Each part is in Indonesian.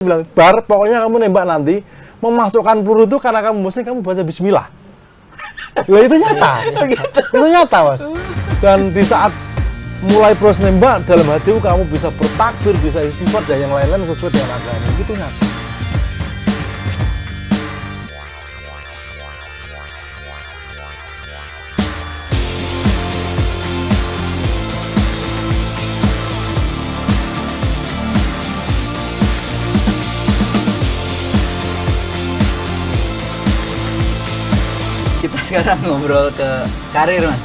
bilang, Bar, pokoknya kamu nembak nanti, memasukkan peluru itu karena kamu muslim, kamu baca bismillah. Lah itu nyata. Itu nyata, Mas. Dan di saat mulai proses nembak, dalam hatimu kamu bisa bertakbir, bisa istighfar, dan yang lain-lain sesuai dengan agama. Itu nyata. Kita sekarang ngobrol ke karir, Mas.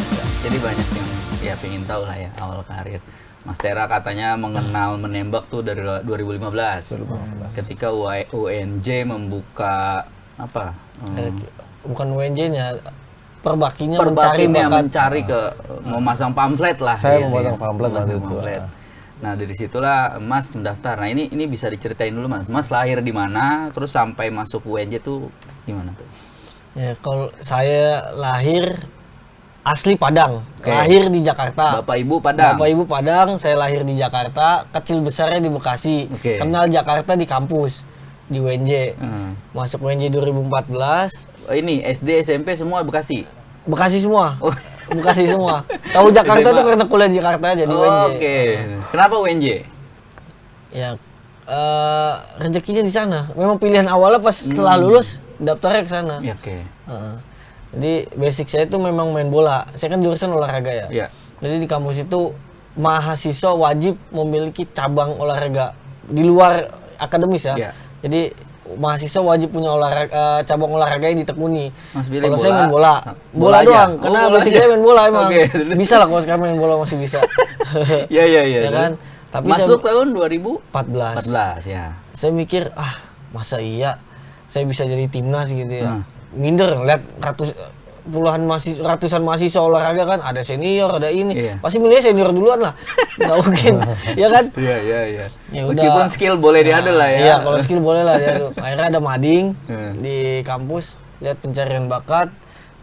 Jadi banyak yang ya pengen tahu lah ya awal karir. Mas Tera katanya mengenal menembak tuh dari 2015. Ketika UNJ membuka apa? Bukan UNJ-nya, Perbakinya mencari ke memasang pamflet lah. Saya memasang pamflet waktu itu. Nah dari situlah Mas mendaftar. Nah ini bisa diceritain dulu, Mas. Mas lahir di mana? Terus sampai masuk UNJ tuh gimana tuh? Ya, kalau saya lahir asli Padang, lahir di Jakarta. Bapak Ibu Padang. Bapak Ibu Padang, saya lahir di Jakarta, kecil besarnya di Bekasi. Kenal Jakarta di kampus, di UNJ. Masuk UNJ 2014. Oh, ini SD, SMP semua Bekasi? Bekasi semua. Bekasi semua. Tahu Jakarta tuh karena kuliah di Jakarta aja di UNJ. Kenapa UNJ? Ya, rezekinya di sana. Memang pilihan awalnya pas setelah lulus daftarnya ke sana. Ya, Jadi basic saya itu memang main bola. Saya kan jurusan olahraga ya. Jadi di kampus itu mahasiswa wajib memiliki cabang olahraga di luar akademis ya. Jadi mahasiswa wajib punya cabang olahraga yang ditekuni. Kalau saya main bola, bola doang. Karena basic saya main bola emang. Bisa lah kalau sekarang main bola masih bisa. Iya. Ya kan? Tapi masuk tahun 2014 ya. Saya mikir, masa iya saya bisa jadi timnas gitu ya. Minder lihat ratusan mahasiswa olahraga kan, ada senior, ada ini. Pasti milih senior duluan lah. Nggak mungkin. Ya kan? Iya. Ya meskipun skill boleh diadu lah ya. Iya, kalau skill boleh lah diadu. Akhirnya ada mading di kampus, lihat pencarian bakat,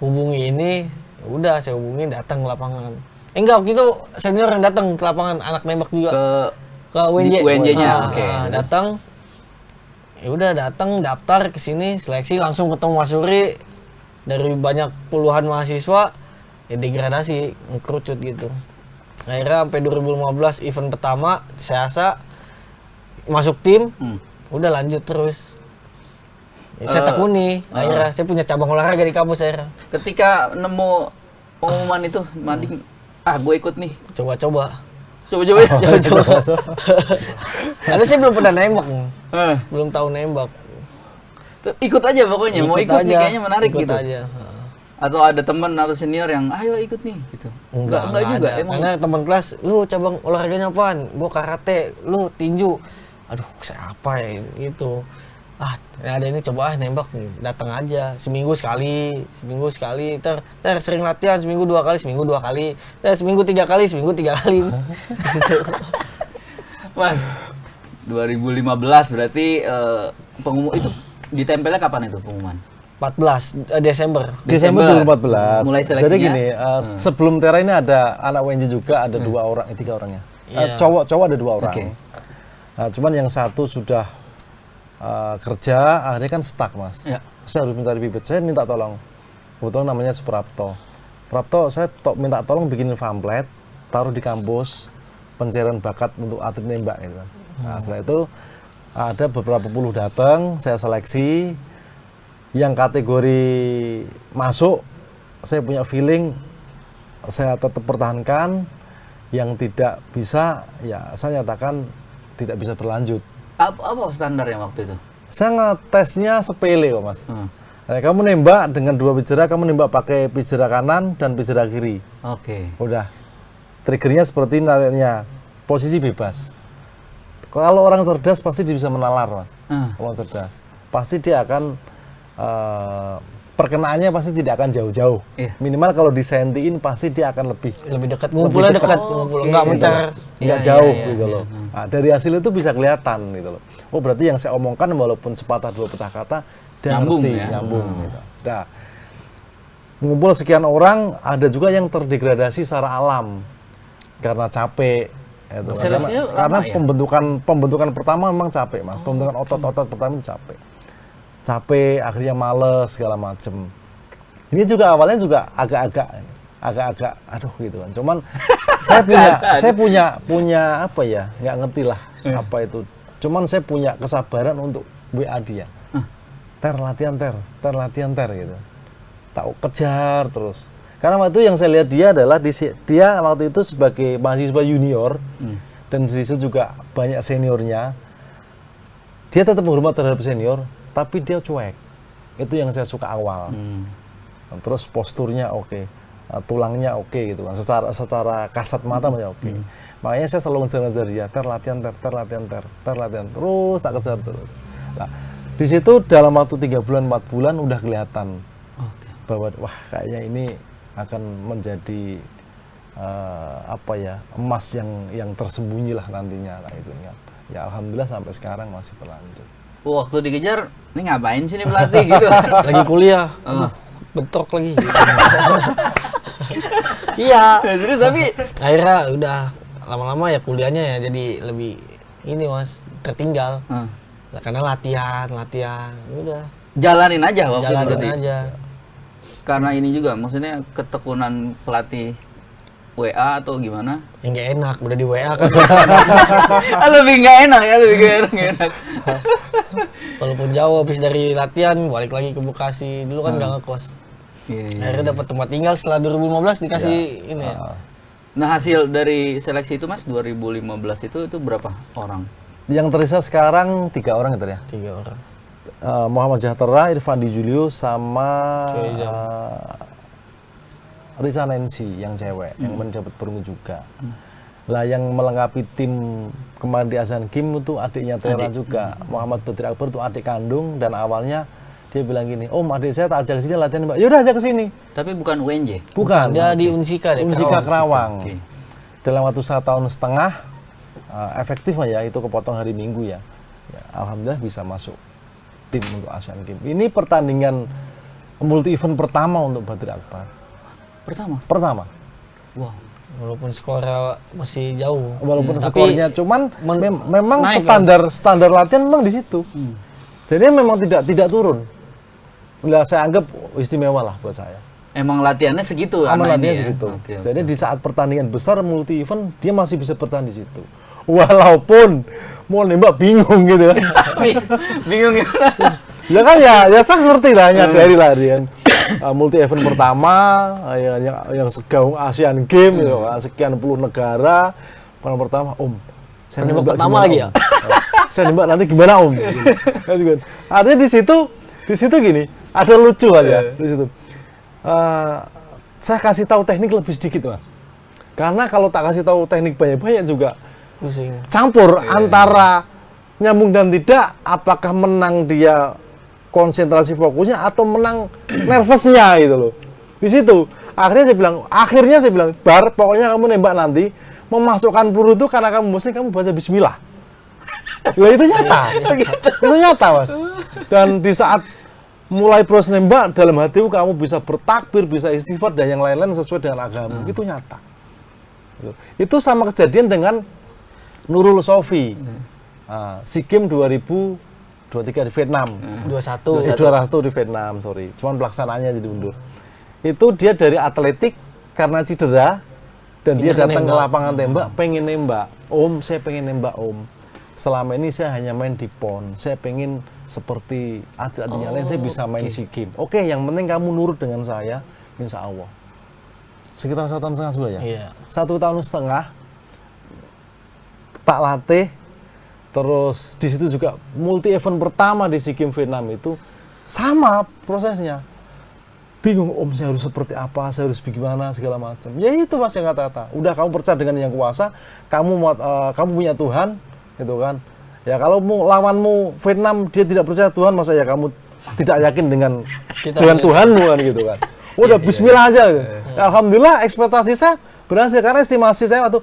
hubungi ini, udah saya hubungin, datang ke lapangan. Enggak, waktu itu senior yang datang ke lapangan, anak nembak juga. Ke UNJ-nya. Datang. Ya udah datang, daftar ke sini, seleksi, langsung ketemu Mas Suri. Dari banyak puluhan mahasiswa, ya degradasi, ngekerucut gitu. Akhirnya sampai 2015 event pertama, saya masuk tim, udah lanjut terus. Ya, saya tekuni, akhirnya saya punya cabang olahraga di kampus akhirnya. Ketika nemu pengumuman itu, mading, gue ikut nih. Coba-coba. Karena saya belum pernah nembak, belum tahu nembak. Ikut aja pokoknya, mau ikut nih kayaknya menarik ikut gitu. Aja. Atau ada teman atau senior yang ayo ikut nih gitu. Enggak juga ada. emang. Karena teman kelas, lu cabang olahraganya apaan? Gua karate, lu tinju. Aduh, saya apa ya itu. Ada ini coba nembak nih, datang aja seminggu sekali, ter sering latihan seminggu 2 kali, seminggu 3 kali. Mas, 2015 berarti pengumuman itu ditempelnya kapan itu pengumuman? Desember 2014. Mulai seleksinya. Jadi gini, sebelum Tera ini ada anak WNJ juga, ada 3 orangnya. Cowok ada 2 orang. Nah, cuman yang satu sudah kerja, akhirnya kan stuck, Mas. Saya harus mencari bibit. Saya minta tolong. Kebetulan namanya Suprapto. Saya minta tolong bikinin pamflet, taruh di kampus, pencarian bakat untuk atlet nembak gitu kan. Nah, setelah itu ada beberapa puluh datang, saya seleksi. Yang kategori masuk, saya punya feeling saya tetap pertahankan. Yang tidak bisa, ya saya nyatakan tidak bisa berlanjut. Apa standarnya waktu itu? Saya ngetesnya sepele kok, Mas. Kamu nembak dengan 2 pijera, kamu nembak pakai pijera kanan dan pijera kiri. Udah. Triggernya seperti nariknya, posisi bebas. Kalau orang cerdas pasti dia bisa menalar, Mas. Orang cerdas. Pasti dia akan perkenaannya pasti tidak akan jauh-jauh. Minimal kalau disentiin pasti dia akan lebih dekat. Ngumpulnya dekat, enggak mencar, enggak jauh gitu loh. Nah, dari hasil itu bisa kelihatan gitu loh. Oh, berarti yang saya omongkan walaupun sepatah 2 patah kata dia nyambung gitu. Nah, mengumpul sekian orang, ada juga yang terdegradasi secara alam karena capek, Itu. Seleksinya Karena lama ya? pembentukan pertama memang capek, Mas. Pembentukan otot-otot pertama itu capek. Capek, akhirnya males segala macem. Ini juga awalnya juga agak-agak aduh gitu kan. Cuman saya punya apa ya? Nggak ngerti lah apa itu. Cuman saya punya kesabaran untuk WA dia. Ter latihan gitu. Tak kejar terus. Karena waktu itu yang saya lihat dia adalah dia waktu itu sebagai mahasiswa junior dan di situ juga banyak seniornya. Dia tetap menghormat terhadap senior, tapi dia cuek. Itu yang saya suka awal. Terus posturnya oke, tulangnya oke gitu kan. Secara kasat mata masih oke. Makanya saya selalu ngejar dia, ter latihan, terus tak kejar terus. Nah, di situ dalam waktu 3 bulan 4 bulan udah kelihatan bahwa wah kayaknya ini akan menjadi apa ya, emas yang tersembunyi lah nantinya lah itu kan. Ya alhamdulillah sampai sekarang masih berlanjut. Waktu dikejar, ini ngapain sih nih pelatih gitu? Lagi kuliah, bentrok lagi. Iya. Terus tapi Akhirnya udah lama-lama ya kuliahnya ya jadi lebih ini Mas, tertinggal. Karena latihan, udah. jalanin aja waktu itu Jalanin berarti. aja. Karena ini juga, maksudnya ketekunan pelatih WA atau gimana? Yang gak enak, udah di WA kan. Lebih nggak enak ya, lebih nggak enak. Walaupun jauh habis dari latihan, balik lagi ke Bekasi. Dulu kan nggak ngekos. Iya. Akhirnya dapat tempat tinggal setelah 2015 dikasih ini ya. Nah hasil dari seleksi itu Mas 2015 itu berapa orang? Yang tersisa sekarang 3 orang gitu ya. 3 orang. Muhammad Jahtera, Irfandi Julio, sama Rica Nancy yang cewek, yang menjabat perunggu juga. Lah yang melengkapi tim kemarin di Asian Games itu adiknya Tera juga, Muhammad Badri Akbar itu adik kandung, dan awalnya dia bilang gini, Om adik saya tak ajak ke sini latihan Mbak, yaudah ajak ke sini. Tapi bukan UNJ? Bukan. Dia di Unsika deh. Unsika Kerawang. Oke. Dalam waktu 1,5 tahun, efektif ya, itu kepotong hari Minggu ya. Alhamdulillah bisa masuk tim untuk Asian Games. Ini pertandingan multi event pertama untuk Badri Akbar. Pertama. Wow. Walaupun skornya masih jauh. Walaupun Tapi skornya, cuman memang naik, standar latihan memang di situ. Jadi memang tidak turun. Lah saya anggap istimewa lah buat saya. Emang latihannya segitu? Aman anak latihannya ini ya? segitu. Oke. Jadi di saat pertandingan besar multi event dia masih bisa bertahan di situ. Walaupun mau nembak bingung gitu. Bingung gimana? Ya kan ya saya ngerti lah, nyadari lah dia. Multi event pertama yang segaung Asian Games gitu, sekian puluh negara. Pertama Om, saya penembak nembak pertama gimana, lagi Om? ya? Saya nembak nanti gimana Om? Gitu kan. Artinya di situ gini, ada lucu aja di situ. Saya kasih tahu teknik lebih sedikit Mas, karena kalau tak kasih tahu teknik banyak-banyak juga Pusing. campur antara nyambung dan tidak, apakah menang dia konsentrasi fokusnya atau menang nervousnya gitu loh. Di situ akhirnya saya bilang Bar, pokoknya kamu nembak nanti memasukkan peluru itu karena kamu bosan, kamu baca bismillah. Lah itu nyata. Itu nyata Mas. Dan di saat mulai proses nembak, dalam hatimu kamu bisa bertakbir, bisa istighfar dan yang lain-lain sesuai dengan agama. Itu nyata. Itu sama kejadian dengan Nurul Sofi. SEA Games 2023 di Vietnam. 21. 201 di Vietnam, sorry. Cuman pelaksanaannya jadi mundur. Itu dia dari atletik karena cedera dan dia datang ke lapangan tembak, pengen nembak. Om, saya pengen nembak Om. Selama ini saya hanya main di PON. Saya pengen seperti atlet-atlet yang lain, saya bisa main SEA Games. Oke, yang penting kamu nurut dengan saya, insya Allah. Sekitar 1,5 tahun sebenarnya. Iya. 1,5 tahun tak latih. Terus di situ juga multi event pertama di SEA Games Vietnam itu sama prosesnya. Bingung Om, saya harus seperti apa, saya harus bagaimana segala macam. Ya itu Mas yang kata-kata. Udah kamu percaya dengan yang kuasa, kamu punya Tuhan, gitu kan. Ya kalau lawanmu Vietnam dia tidak percaya Tuhan, masa ya kamu tidak yakin dengan Tuhanmu kan gitu kan. Udah bismillah aja. Gitu. Ya, alhamdulillah ekspektasi saya berhasil karena estimasi saya waktu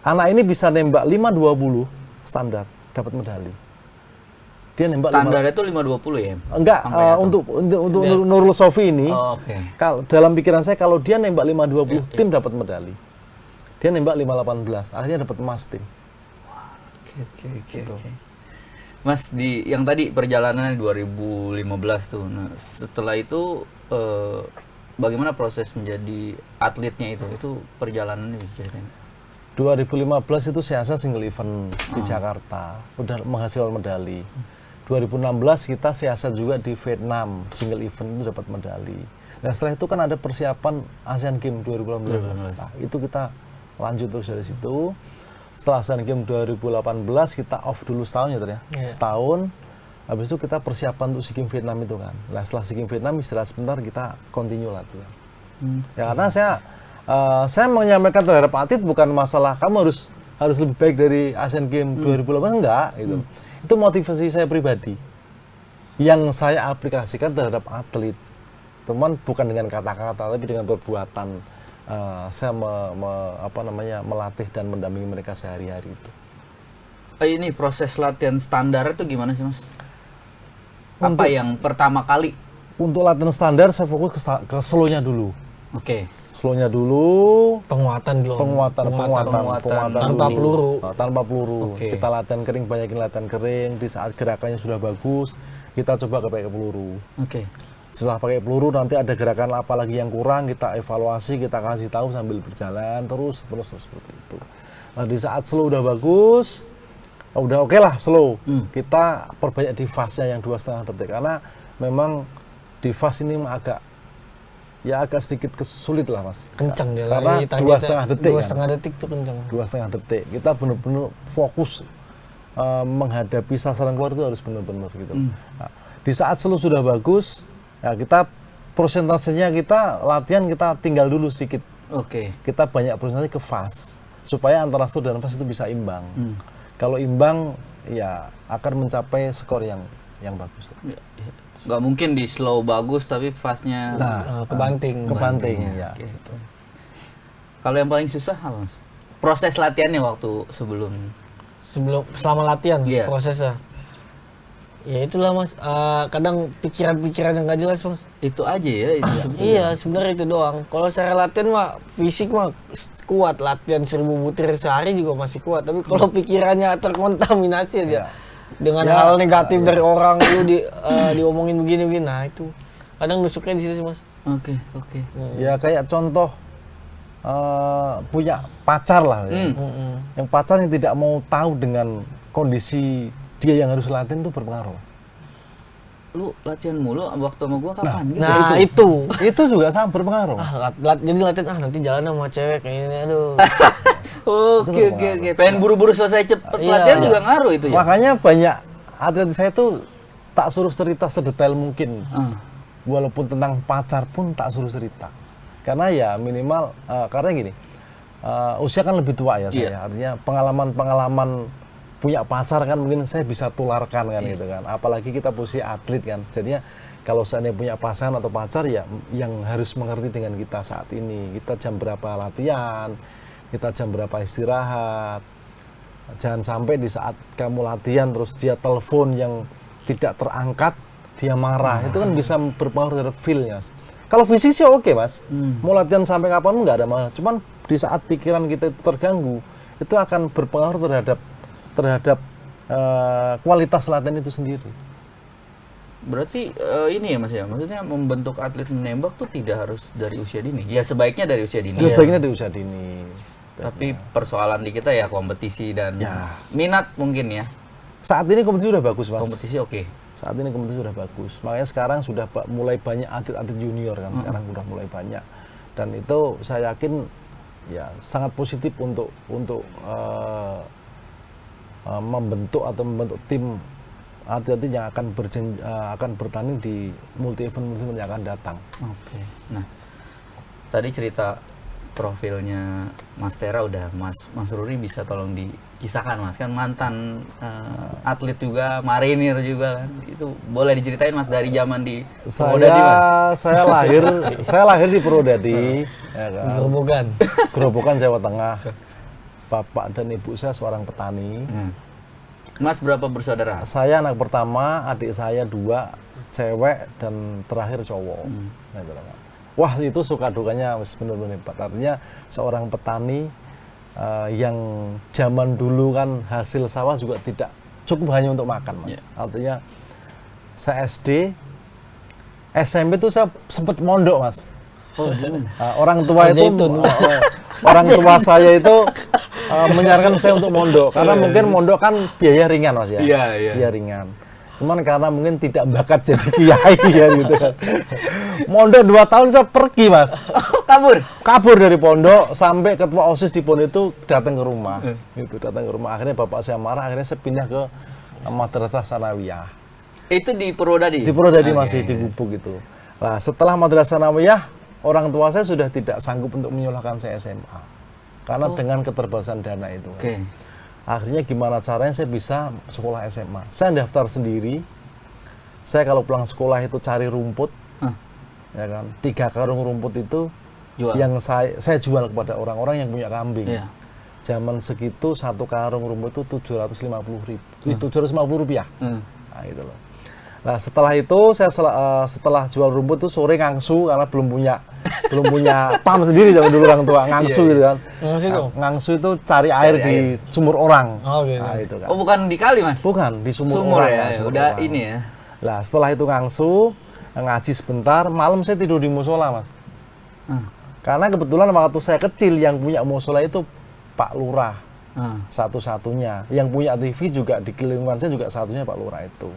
anak ini bisa nembak 5.20 standar, dapat medali. Dia nembak standarnya itu 5.20 ya? Enggak, untuk Nurul Sofi ini. Oh, oke. Dalam pikiran saya kalau dia nembak 5.20 tim dapat medali. dia nembak 5.18, akhirnya dapat emas tim. Oke. Mas, di yang tadi perjalanannya 2015 tuh. Nah, setelah itu bagaimana proses menjadi atletnya itu? Itu perjalanannya bisa ceritain. 2015 itu Siasa single event di Jakarta, udah menghasilkan medali. 2016 kita Siasa juga di Vietnam single event itu dapat medali. Nah setelah itu kan ada persiapan Asian Games 2018. Nah, itu kita lanjut terus dari situ. Setelah Asian Games 2018 kita off dulu setahun ya tadi ya. Setahun. Habis itu kita persiapan untuk SEA Games Vietnam itu kan. Nah setelah SEA Games Vietnam istirahat sebentar kita continue latihan. Ya karena saya menyampaikan terhadap atlet bukan masalah kamu harus lebih baik dari Asian Games 2018 enggak gitu. Itu motivasi saya pribadi yang saya aplikasikan terhadap atlet. Cuman bukan dengan kata-kata tapi dengan perbuatan. Saya melatih dan mendampingi mereka sehari-hari itu. Ini proses latihan standar itu gimana sih Mas? Apa yang pertama kali? Untuk latihan standar saya fokus ke slow-nya dulu. Oke. Slow-nya dulu, Penguatan tanpa peluru. Tanpa peluru. Oke. Kita latihan kering, banyakin latihan kering. Di saat gerakannya sudah bagus, kita coba pakai peluru. Oke. Setelah pakai peluru nanti ada gerakan apa lagi yang kurang, kita evaluasi, kita kasih tahu sambil berjalan terus seperti itu. Nah di saat slow udah bagus, udah oke lah slow, kita perbanyak di fase-nya yang 2,5 detik karena memang di fase ini agak sedikit sulit lah Mas. Kencang dia karena 2,5 detik. 2,5 detik tuh kencang. 2,5 detik. Kita benar-benar fokus menghadapi sasaran keluar itu harus benar-benar gitu. Nah, di saat slow sudah bagus, ya kita persentasenya kita latihan kita tinggal dulu sedikit. Oke. Kita banyak presentasi ke fast supaya antara slow dan fast itu bisa imbang. Kalau imbang ya akan mencapai skor yang bagus. Nggak mungkin di slow bagus tapi fastnya kebanting ya. Okay. Gitu. Kalau yang paling susah apa Mas? Proses latihannya waktu selama latihan Iya. prosesnya. Ya itulah Mas, kadang pikiran-pikiran yang nggak jelas Mas. itu aja ya itu Iya sebenarnya itu doang. Kalau secara latihan mah fisik mah kuat, latihan 1000 butir sehari juga masih kuat. Tapi kalau pikirannya terkontaminasi aja dengan hal negatif dari orang lu diomongin begini-begini, nah itu kadang nusuknya di situ sih Mas. Oke. Ya kayak contoh punya pacar lah, ya. Yang pacar yang tidak mau tahu dengan kondisi dia yang harus latihan itu berpengaruh. Lu latihan mulu waktu sama gua kapan? Nah gitu. itu Itu juga sangat berpengaruh. jadi latihan nanti jalan sama cewek kayak ini aduh. Oke. Pengen buru-buru selesai cepet latihan juga ngaruh itu ya. Makanya banyak atlet saya tuh tak suruh cerita sedetail mungkin. Walaupun tentang pacar pun tak suruh cerita. Karena ya minimal karena gini, usia kan lebih tua ya saya. Artinya pengalaman punya pacar kan mungkin saya bisa tularkan kan gitu kan. Apalagi kita posisi atlet kan. Jadinya kalau seandainya punya pasangan atau pacar ya yang harus mengerti dengan kita saat ini. Kita jam berapa latihan, kita jam berapa istirahat. Jangan sampai di saat kamu latihan terus dia telepon yang tidak terangkat, dia marah. Itu kan bisa berpengaruh terhadap feel-nya. Kalau fisik sih oke Mas. Mau latihan sampai kapan nggak ada masalah. Cuman di saat pikiran kita itu terganggu, itu akan berpengaruh terhadap kualitas latihan itu sendiri. Berarti ini ya Mas ya, maksudnya membentuk atlet menembak tuh tidak harus dari usia dini. Ya sebaiknya dari usia dini. Sebaiknya dari usia dini. Tapi persoalan di kita ya kompetisi dan minat mungkin ya. Saat ini kompetisi sudah bagus Mas. Kompetisi oke. Saat ini kompetisi sudah bagus. Makanya sekarang sudah mulai banyak atlet-atlet junior kan. Sekarang sudah mulai banyak. Dan itu saya yakin ya sangat positif untuk membentuk tim atlet yang akan bertanding di multi event yang akan datang. Oke. Nah, tadi cerita profilnya Mas Tera udah Mas Ruri bisa tolong dikisahkan Mas, kan mantan atlet juga, marinir juga kan. Itu boleh diceritain Mas dari zaman di Purwodadi Mas? Saya lahir di Purwodadi, ya kan? Gerobokan Jawa Tengah. Bapak dan ibu saya seorang petani. Mas berapa bersaudara? Saya anak pertama, adik saya 2 cewek dan terakhir cowok. Wah itu suka dukanya benar-benar hebat. Artinya seorang petani yang zaman dulu kan hasil sawah juga tidak cukup hanya untuk makan, Mas. Artinya saya SD, SMP itu saya sempat mondok, Mas. Oh, gimana? Orang tua itu, orang tua saya itu menyarankan saya untuk mondok karena mungkin mondok kan biaya ringan, Mas ya. Iya. Biaya ringan. Cuman karena mungkin tidak bakat jadi kiai ya gitu. Mondok 2 tahun saya pergi, Mas. Kabur dari pondok sampai ketua OSIS di pondok itu datang ke rumah. Itu datang ke rumah. Akhirnya bapak saya marah, akhirnya saya pindah ke Madrasah Sanawiyah. Itu di Purwodadi? Di Purwodadi masih di Gubuk gitu. Nah, setelah Madrasah Sanawiyah, orang tua saya sudah tidak sanggup untuk menyulahkan saya SMA. Karena dengan keterbatasan dana itu. Akhirnya gimana caranya saya bisa sekolah SMA. Saya daftar sendiri. Saya kalau pulang sekolah itu cari rumput. Ya kan? 3 karung rumput itu yang saya jual kepada orang-orang yang punya kambing. Zaman segitu 1 karung rumput itu 750.000. 750 rupiah. Nah, gitu loh. Nah, setelah itu saya setelah jual rumput itu sore ngangsu karena belum punya pam sendiri zaman dulu orang tua ngangsu gitu kan. Ngangsu itu cari air di sumur orang. Oh, gitu. Nah, itu kan. Oh, bukan di kali, Mas? Bukan, di sumur orang. Ya, sumur udah orang. Ini ya. Nah, setelah itu ngangsu, ngaji sebentar, malam saya tidur di musola, Mas. Karena kebetulan waktu saya kecil yang punya musola itu Pak Lurah. Satu-satunya. Yang punya TV juga di lingkungan saya juga satunya Pak Lurah itu.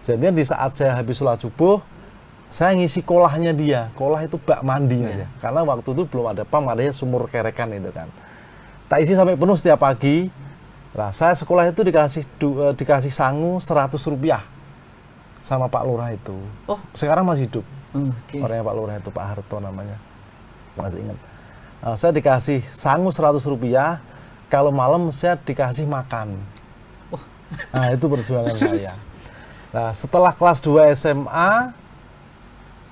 Jadi di saat saya habis sholat subuh, saya ngisi kolahnya dia. Kolah itu bak mandi aja. Karena waktu itu belum ada pam, adanya sumur kerekan itu kan. Tak isi sampai penuh setiap pagi. Nah, saya sekolah itu dikasih sangu 100 rupiah sama Pak Lurah itu. Oh, sekarang masih hidup. Orangnya Pak Lurah itu, Pak Harto namanya. Masih ingat. Nah, saya dikasih sangu 100 rupiah. Kalau malam saya dikasih makan. Nah, itu perjuangan saya. Nah, setelah kelas 2 SMA,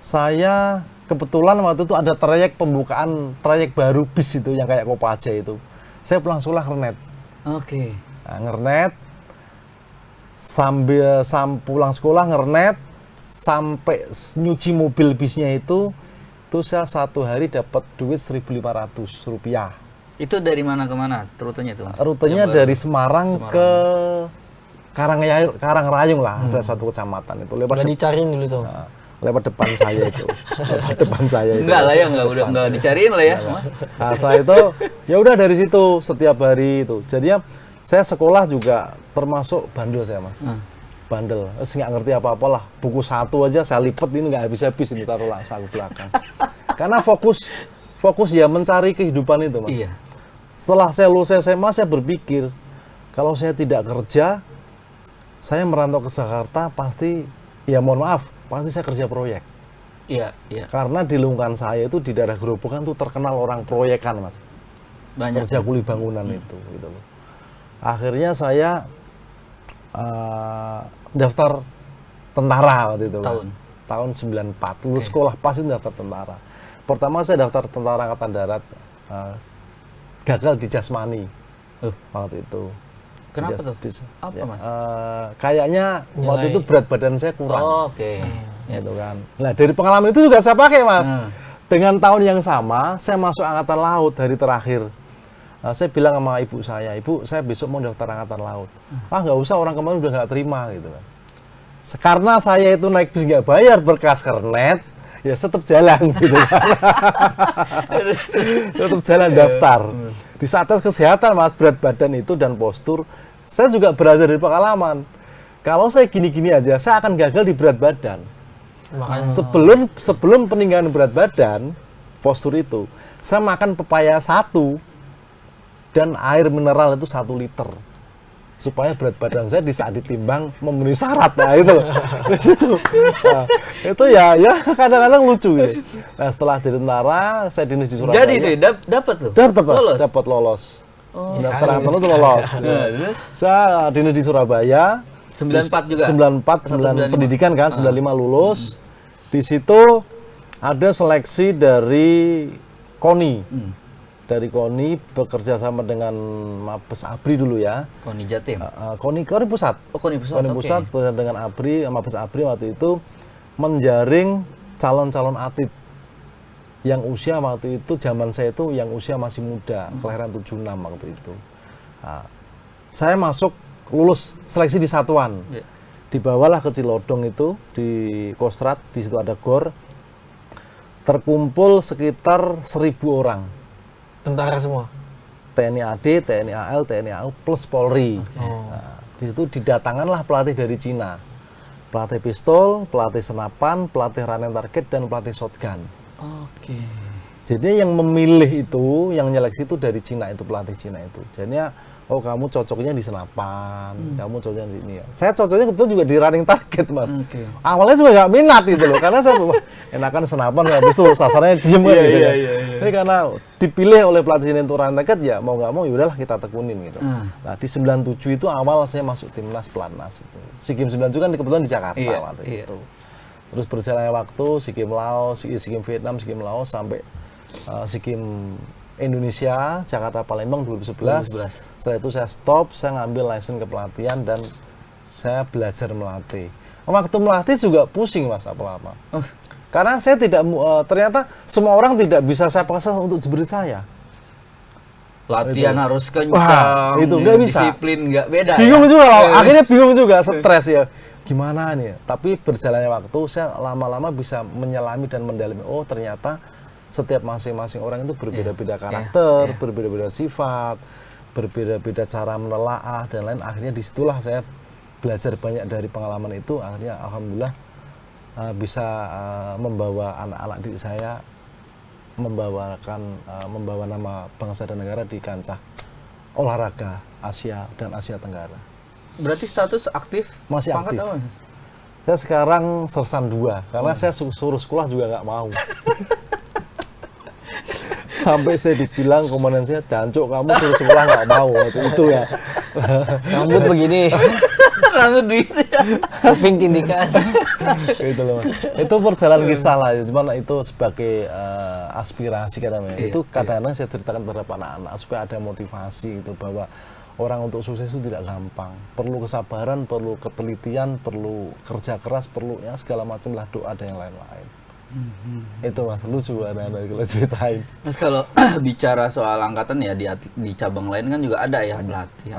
saya kebetulan waktu itu ada pembukaan trayek baru bis itu yang kayak Kopaja itu. Saya pulang sekolah ngernet. Nah, ngernet, sambil pulang sekolah ngernet, sampai nyuci mobil bisnya itu saya 1 hari dapat duit 1.500 rupiah. Itu dari mana ke mana rutenya itu? Rutenya dari Semarang ke Karangrayung lah, ada suatu kecamatan itu. Udah dicariin dulu tuh. Nah, lewat depan saya itu. Lewat depan saya itu. Enggak lah ya, enggak dicariin lah ya, Mas. Nah, setelah itu ya udah dari situ setiap hari itu. Jadinya saya sekolah juga termasuk bandel saya, Mas. Bandel. Nggak ngerti apa-apa lah. Buku 1 aja saya lipet ini nggak habis-habis ini taruh saku belakang. Karena fokus ya mencari kehidupan itu, Mas. Iya. Setelah saya lulus SMA, saya berpikir kalau saya tidak kerja, saya merantau ke Jakarta pasti, ya mohon maaf, pasti saya kerja proyek. Iya. Karena di lingkungan saya itu di daerah Gerobokan tuh terkenal orang proyekan, Mas. Banyak. Kerja kuli bangunan itu, gitu loh. Akhirnya saya daftar tentara waktu itu. Tahun 94, lulus sekolah pas itu daftar tentara. Pertama saya daftar tentara Angkatan Darat, gagal di Jasmani waktu itu. Kenapa tuh? Apa, Mas? Kayaknya waktu itu berat badan saya kurang. Gitu kan. Nah, dari pengalaman itu juga saya pakai, Mas. Dengan tahun yang sama, saya masuk Angkatan Laut hari terakhir. Nah, saya bilang sama ibu saya, "Ibu, saya besok mau daftar Angkatan Laut." Nggak usah, orang kemarin udah nggak terima, gitu kan. Karena saya itu naik bis nggak bayar berkas kernet, ya tetap jalan, gitu kan. Tetap jalan daftar. Di saat tes kesehatan, Mas, berat badan itu dan postur, saya juga belajar dari pengalaman. Kalau saya gini-gini aja, saya akan gagal di berat badan. Sebelum peninggalan berat badan, postur itu, saya makan pepaya 1 dan air mineral itu 1 liter. Supaya berat badan saya di saat ditimbang memenuhi syarat. Nah, itu. Nah, itu ya kadang-kadang lucu gitu. Nah, setelah jadi tentara, saya dinas di Surabaya. Jadi itu dapat tuh? Dapat lolos. Daftar Angkatan Laut lolos. Saya dinas di Surabaya. 94 juga? 94, 9 pendidikan kan, 95 lulus. Di situ ada seleksi dari KONI. Dari KONI bekerja sama dengan Mabes ABRI dulu ya. KONI Jatim? KONI Pusat. Oh, KONI Pusat, KONI Pusat bekerja dengan ABRI, Mabes ABRI waktu itu menjaring calon-calon atlet yang usia waktu itu zaman saya itu yang usia masih muda, kelahiran 76 waktu itu. Nah, saya masuk lulus seleksi di satuan. Dibawalah ke Cilodong itu di Kostrad, di situ ada gor. Terkumpul sekitar 1.000 orang. Tentara semua. TNI AD, TNI AL, TNI AU plus Polri. Nah, di situ didatangkanlah pelatih dari Cina. Pelatih pistol, pelatih senapan, pelatih running target dan pelatih shotgun. Oke. Jadi yang memilih itu, yang nyeleksi itu dari Cina itu, pelatih Cina itu. Jadinya, oh kamu cocoknya di senapan, kamu cocoknya di ini ya. Saya cocoknya kebetulan juga di running target, Mas. Awalnya juga nggak minat itu loh, karena saya enakan senapan, habis itu sasarannya diem kan gitu ya. Jadi karena dipilih oleh pelatih Cina untuk running target, ya mau nggak mau yaudahlah kita tekunin gitu. Nah di 97 itu awal saya masuk timnas pelatnas itu. SEA Games 97 kan kebetulan di Jakarta waktu itu. Terus berjalannya waktu, SEA Games Laos, SEA Games Vietnam, SEA Games Laos sampai SEA Games Indonesia, Jakarta Palembang 2011. Setelah itu saya stop, saya ngambil license kepelatihan dan saya belajar melatih. Waktu melatih juga pusing Mas apa-apa. Karena saya tidak, ternyata semua orang tidak bisa saya paksa untuk seperti saya. Latihan harus kencang, itu nggak bisa. Disiplin nggak beda. Bingung juga lah, akhirnya bingung juga, stres ya. Gimana nih? Tapi berjalannya waktu, saya lama-lama bisa menyelami dan mendalami. Oh ternyata setiap masing-masing orang itu berbeda-beda karakter, berbeda-beda sifat, berbeda-beda cara menelaah dan lain. Akhirnya disitulah saya belajar banyak dari pengalaman itu. Akhirnya alhamdulillah bisa membawa anak-anak didik saya membawa nama bangsa dan negara di kancah olahraga Asia dan Asia Tenggara. Berarti status aktif? Masih aktif. Apa? Saya sekarang sersan 2 karena saya suruh sekolah juga nggak mau. Sampai saya dibilang komandan saya, "Dancuk, kamu suruh sekolah nggak mau." Itu ya. Rambut begini. Rambut begitu ya. Kuping tindikan. Itu loh. Itu perjalanan kisah lah, cuman itu sebagai aspirasi kadang-kadang. Itu kadang-kadang saya ceritakan terhadap anak-anak supaya ada motivasi itu bahwa orang untuk sukses itu tidak gampang. Perlu kesabaran, perlu ketelitian, perlu kerja keras, perlu ya segala macam lah, doa dan yang lain-lain. Itu Mas, lucu anak-anak kalau ceritain. Mas kalau bicara soal angkatan ya di cabang lain kan juga ada ya pelatih.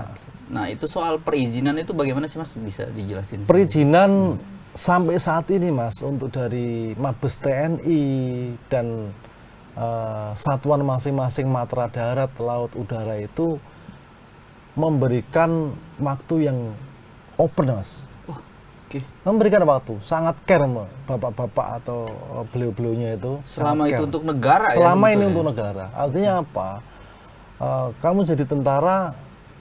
Nah itu soal perizinan itu bagaimana sih Mas, bisa dijelasin? Perizinan sampai saat ini Mas, untuk dari Mabes TNI dan satuan masing-masing Matra Darat, Laut, Udara itu memberikan waktu yang open Mas. Memberikan waktu, sangat care bapak-bapak atau beliau-beliaunya itu. Selama itu untuk negara ya? Selama ini untuk negara. Artinya apa? Kamu jadi tentara,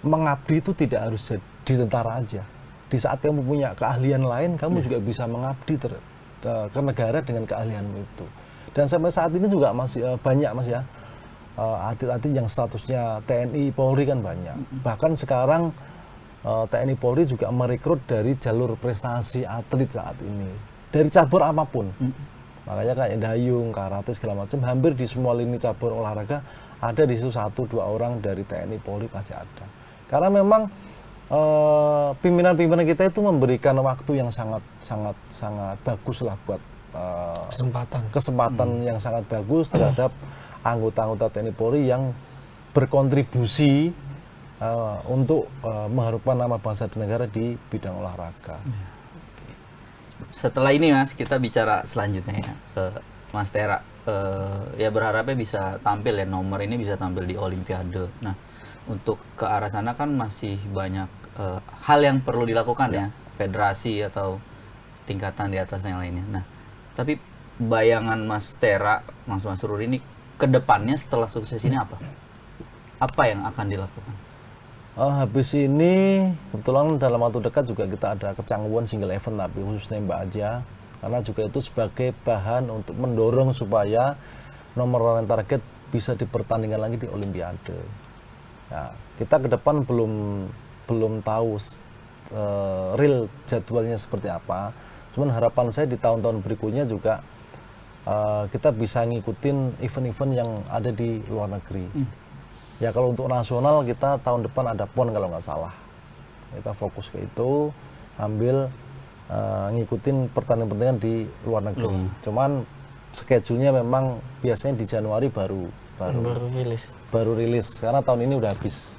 mengabdi itu tidak harus jadi tentara aja. Di saat kamu punya keahlian lain, kamu juga bisa mengabdi ke negara dengan keahlianmu itu. Dan sampai saat ini juga masih banyak Mas ya, atlet-atlet yang statusnya TNI, Polri kan banyak. Bahkan sekarang TNI Polri juga merekrut dari jalur prestasi atlet saat ini, dari cabur apapun. Makanya kayak dayung, karate segala macam, hampir di semua lini cabur olahraga ada di situ 1-2 orang dari TNI Polri pasti ada. Karena memang pimpinan-pimpinan kita itu memberikan waktu yang sangat bagus lah buat kesempatan yang sangat bagus terhadap anggota-anggota TNI Polri yang berkontribusi untuk mengharumkan nama bangsa dan negara di bidang olahraga. Setelah ini Mas, kita bicara selanjutnya ya ke Mas Tera. Ya berharapnya bisa tampil ya, nomor ini bisa tampil di Olimpiade. Nah untuk ke arah sana kan masih banyak hal yang perlu dilakukan ya, federasi atau tingkatan di atas yang lainnya. Nah tapi bayangan Mas Tera, Mas Sururi ini kedepannya setelah sukses ini apa? Apa yang akan dilakukan? Habis ini kebetulan dalam waktu dekat juga kita ada kecangguan single event tapi khusus nembak aja, karena juga itu sebagai bahan untuk mendorong supaya nomor running target bisa dipertandingkan lagi di Olimpiade. Ya, kita ke depan belum tahu real jadwalnya seperti apa. Cuman harapan saya di tahun-tahun berikutnya juga kita bisa ngikutin event-event yang ada di luar negeri. Ya kalau untuk nasional kita tahun depan ada PON kalau nggak salah. Kita fokus ke itu sambil ngikutin pertandingan-pertandingan di luar negeri. Cuman schedule-nya memang biasanya di Januari baru rilis karena tahun ini udah habis.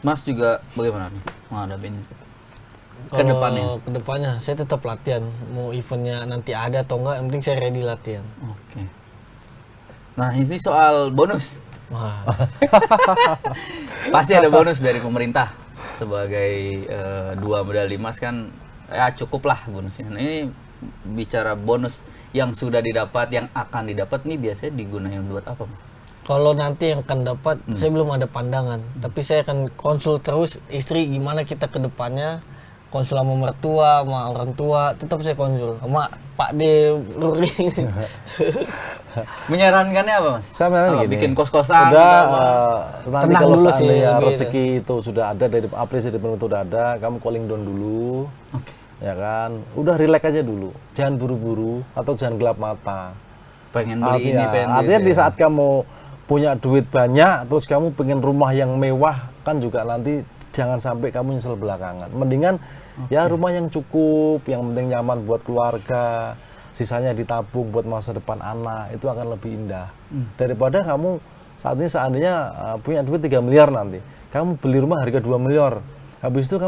Mas juga bagaimana nih menghadapi ini? Kalau kedepannya saya tetap latihan, mau eventnya nanti ada atau enggak, yang penting saya ready latihan. Oke. Nah ini soal bonus. Wah. Pasti ada bonus dari pemerintah sebagai 2 medali emas kan, ya cukup lah bonusnya. Nah, ini bicara bonus yang sudah didapat, yang akan didapat nih biasanya digunakan buat apa, Mas? Kalau nanti yang akan dapat, saya belum ada pandangan. Tapi saya akan konsul terus istri gimana kita ke depannya. Konsul sama mertua, sama orang tua, tetap saya konsul. Sama Pak De Luri. Menyarankannya apa, Mas? Saya menyarankan gini. Bikin kos-kosan. Udah, nanti Tenang kalau dulu seandainya sih, rezeki itu sudah ada, dari apresiasi dari pemerintah sudah ada, kamu calling down dulu. Oke. Ya kan? Udah relax aja dulu. Jangan buru-buru atau jangan gelap mata. Pengen beli ini, pengen beli artinya itu di ya. saat kamu punya duit banyak, terus kamu pengen rumah yang mewah, kan juga nanti jangan sampai kamu nyesel belakangan. Mendingan ya rumah yang cukup, yang penting nyaman buat keluarga, sisanya ditabung buat masa depan anak, itu akan lebih indah. Daripada kamu saat ini seandainya punya duit 3 miliar nanti, kamu beli rumah harga 2 miliar, habis itu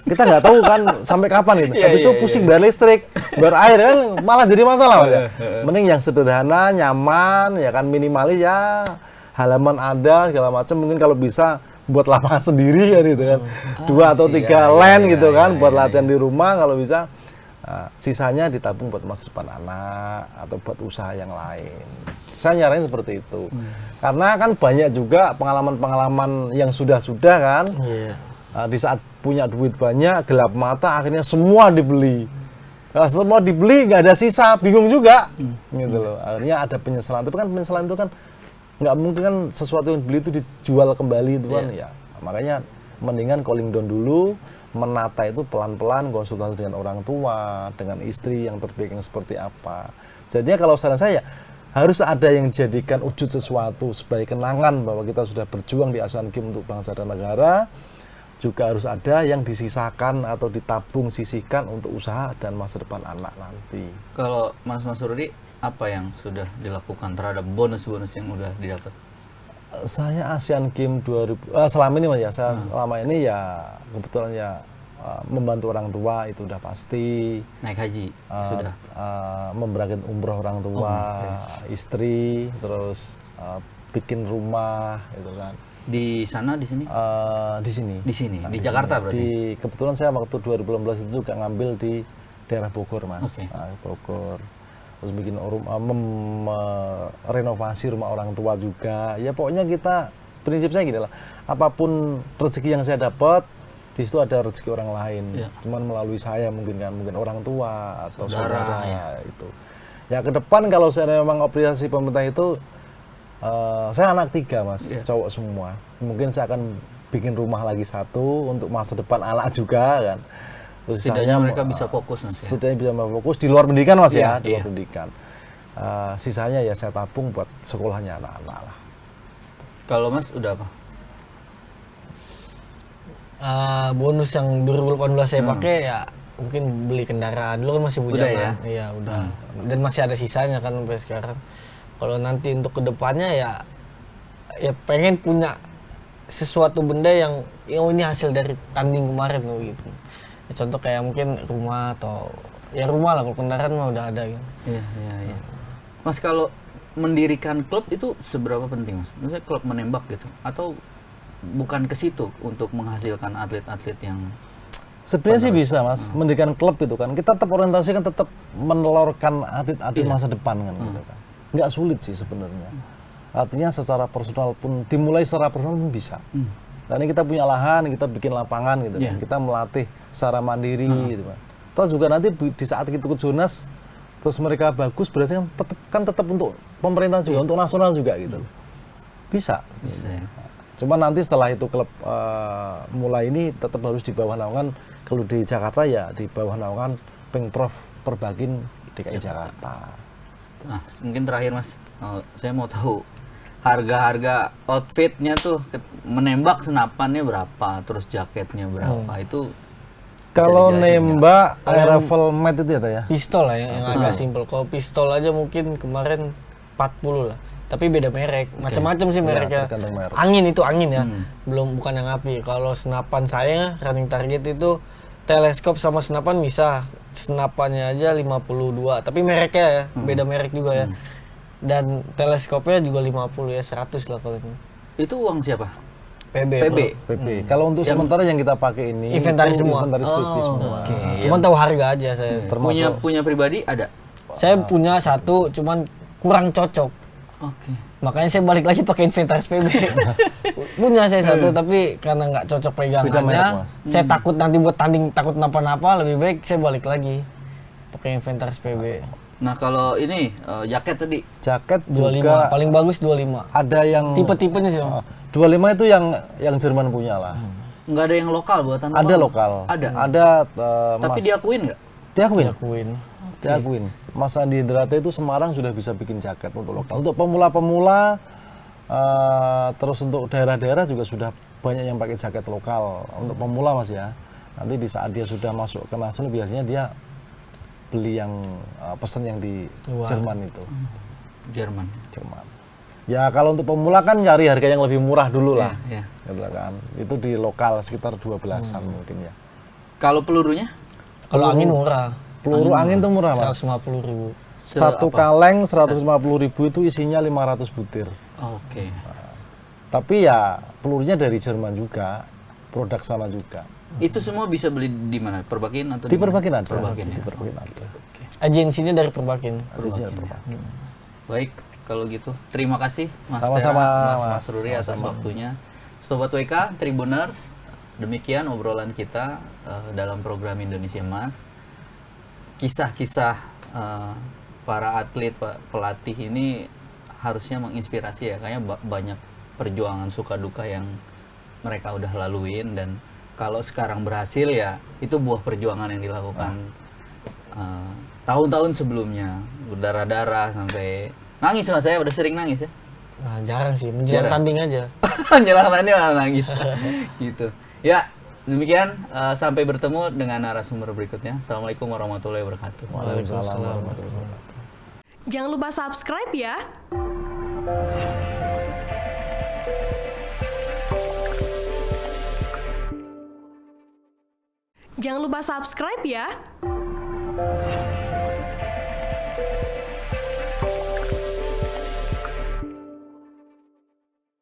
kita nggak tahu kan sampai kapan itu. Habis itu pusing bayar listrik, bayar air kan malah jadi masalah. Mas, ya. Mending yang sederhana, nyaman, ya kan minimalis ya halaman ada segala macam. Mungkin kalau bisa buat lapangan sendiri kan gitu kan, 2 atau 3 land gitu kan, buat latihan di rumah kalau bisa. Sisanya ditabung buat masa depan anak atau buat usaha yang lain. Saya nyaranin seperti itu. Karena kan banyak juga pengalaman-pengalaman yang sudah-sudah kan. Di saat punya duit banyak, gelap mata, akhirnya semua dibeli. Kalau semua dibeli, nggak ada sisa, bingung juga, gitu loh. Akhirnya ada penyesalan. Tapi kan penyesalan itu kan nggak mungkin kan sesuatu yang dibeli itu dijual kembali itu kan, ya. Makanya mendingan calling down dulu, menata itu pelan-pelan, konsultasi dengan orang tua, dengan istri yang terbaik yang seperti apa. Jadinya kalau saran saya, harus ada yang jadikan wujud sesuatu sebagai kenangan bahwa kita sudah berjuang di Asian Games untuk bangsa dan negara. Juga harus ada yang disisakan atau ditabung, sisihkan untuk usaha dan masa depan anak nanti. Kalau Mas Rudi, apa yang sudah dilakukan terhadap bonus-bonus yang udah didapat? Saya Asian Games 2000 selama ini Mas ya, saya selama ini ya kebetulan ya membantu orang tua itu udah pasti. Naik haji sudah. Memberangkatkan umroh orang tua, istri, terus bikin rumah gitu kan. Di sana, di sini? Di sini. Di sini, di Jakarta berarti? Kebetulan saya waktu 2018 itu juga ngambil di daerah Bogor, Mas. Bogor. Terus bikin renovasi rumah orang tua juga. Ya pokoknya kita, prinsip saya gini lah, apapun rezeki yang saya dapat, di situ ada rezeki orang lain. Cuman melalui saya mungkin kan, mungkin orang tua atau saudara itu. Ya ke depan kalau saya memang apresiasi pemerintah itu, saya anak 3 Mas, cowok semua. Mungkin saya akan bikin rumah lagi 1 untuk masa depan anak juga kan. Terus setidaknya mereka bisa fokus nanti. Setidaknya bisa fokus di luar pendidikan Mas ya, di luar pendidikan. Sisanya ya saya tabung buat sekolahnya anak-anak lah. Kalau Mas udah apa? Bonus yang 2018 saya pakai ya mungkin beli kendaraan. Dulu kan masih bujang kan. Iya, udah. Dan masih ada sisanya kan sampai sekarang. Kalau nanti untuk kedepannya ya pengen punya sesuatu benda yang ini hasil dari tanding kemarin gitu. Ya, contoh kayak mungkin rumah atau ya rumah lah, kalau kendaraan mah udah ada gitu. Iya. Mas kalau mendirikan klub itu seberapa penting Mas? Maksudnya klub menembak gitu atau bukan ke situ untuk menghasilkan atlet-atlet yang sebenarnya sih bisa Mas, mendirikan klub itu kan kita tetap orientasi kan tetap menelurkan atlet-atlet masa depan kan gitu kan. Nggak sulit sih sebenarnya. Artinya secara personal pun dimulai secara personal pun bisa. Karena kita punya lahan, kita bikin lapangan gitu kan. Kita melatih secara mandiri gitu kan. Terus juga nanti di saat kita ikut Jonas terus mereka bagus berarti kan tetap untuk pemerintah juga, untuk nasional juga gitu. Bisa ya. Cuma nanti setelah itu klub mulai ini tetap harus di bawah naungan, kalau di Jakarta ya di bawah naungan Pemprov Perbakin DKI Jakarta. Nah, mungkin terakhir Mas, saya mau tahu harga-harga outfitnya tuh menembak senapannya berapa, terus jaketnya berapa, itu Kalau dijelasin nembak air rifle mat itu ya, Teh, ya? Pistol lah yang agak simpel. Kalau pistol aja mungkin kemarin 40 lah. Tapi beda merek, macam-macam sih mereknya. tergantung merek. Angin itu angin ya, bukan yang api. Kalau senapan saya running target itu teleskop sama senapan bisa. Senapannya aja 52, tapi mereknya ya, beda merek juga ya. Dan teleskopnya juga 50 ya, 100 lah kalau itu. Itu uang siapa? PB. PB. PP. Kalau untuk sementara yang kita pakai ini Inventaris itu semua. Inventaris PP semua. Oke. Cuman tahu harga aja saya. Punya pribadi ada? Saya punya satu, cuman kurang cocok. Oke. Makanya saya balik lagi pakai inventaris PB. Punya saya satu, tapi karena nggak cocok Beda merek, pegangannya, Mas. saya takut nanti buat tanding, takut napa-napa, lebih baik saya balik lagi pakai inventaris PB. Nah kalau ini jaket tadi Jaket 25, juga paling bagus 25. ada yang Tipe-tipenya sih, Om. 25 itu yang Jerman punya lah. nggak ada yang lokal buatan Ada lokal? lokal. Ada. Ada Tapi Mas. diakuin nggak? Diakuin. Diakuin. Diakuin. Mas Andi Indrate itu Semarang sudah bisa bikin jaket untuk lokal. Untuk pemula-pemula, terus untuk daerah-daerah juga sudah banyak yang pakai jaket lokal. Untuk pemula Mas ya. Nanti di saat dia sudah masuk ke nasional biasanya dia beli yang pesan yang di Luar. Jerman itu. Jerman. Jerman. Ya kalau untuk pemula kan nyari harga yang lebih murah dulu lah. Iya. Gitu kan. Itu di lokal sekitar 12-an mungkin ya. Kalau pelurunya? Kalau angin murah, Peluru angin tuh murah Mas. 150.000. Satu kaleng 150.000 itu isinya 500 butir. Oke. Tapi ya pelurunya dari Jerman juga, produk sana juga. Itu semua bisa beli di mana? Perbakin atau Di mana? Perbakin ada. Perbakin ya. Di Perbakin ada. Oke. Agensinya dari Perbakin. Agensinya Perbakin. Baik, kalau gitu terima kasih Mas Sama-sama, Tera, Mas. Mas Ruri atas waktunya. Sobat WK, Tribuners, demikian obrolan kita dalam program Indonesia Emas. Kisah-kisah para atlet, pelatih ini harusnya menginspirasi ya, kayaknya banyak perjuangan suka duka yang mereka udah laluin, dan kalau sekarang berhasil ya itu buah perjuangan yang dilakukan tahun-tahun sebelumnya, berdarah-darah sampai nangis. Mas, saya udah sering nangis ya. Nah, jarang sih, menjelang Jarang. tanding aja. Menjelang tanding malah nangis. Gitu. Ya, demikian sampai bertemu dengan narasumber berikutnya. Assalamualaikum warahmatullahi wabarakatuh. Waalaikumsalam warahmatullahi wabarakatuh. Jangan lupa subscribe ya. Jangan lupa subscribe ya.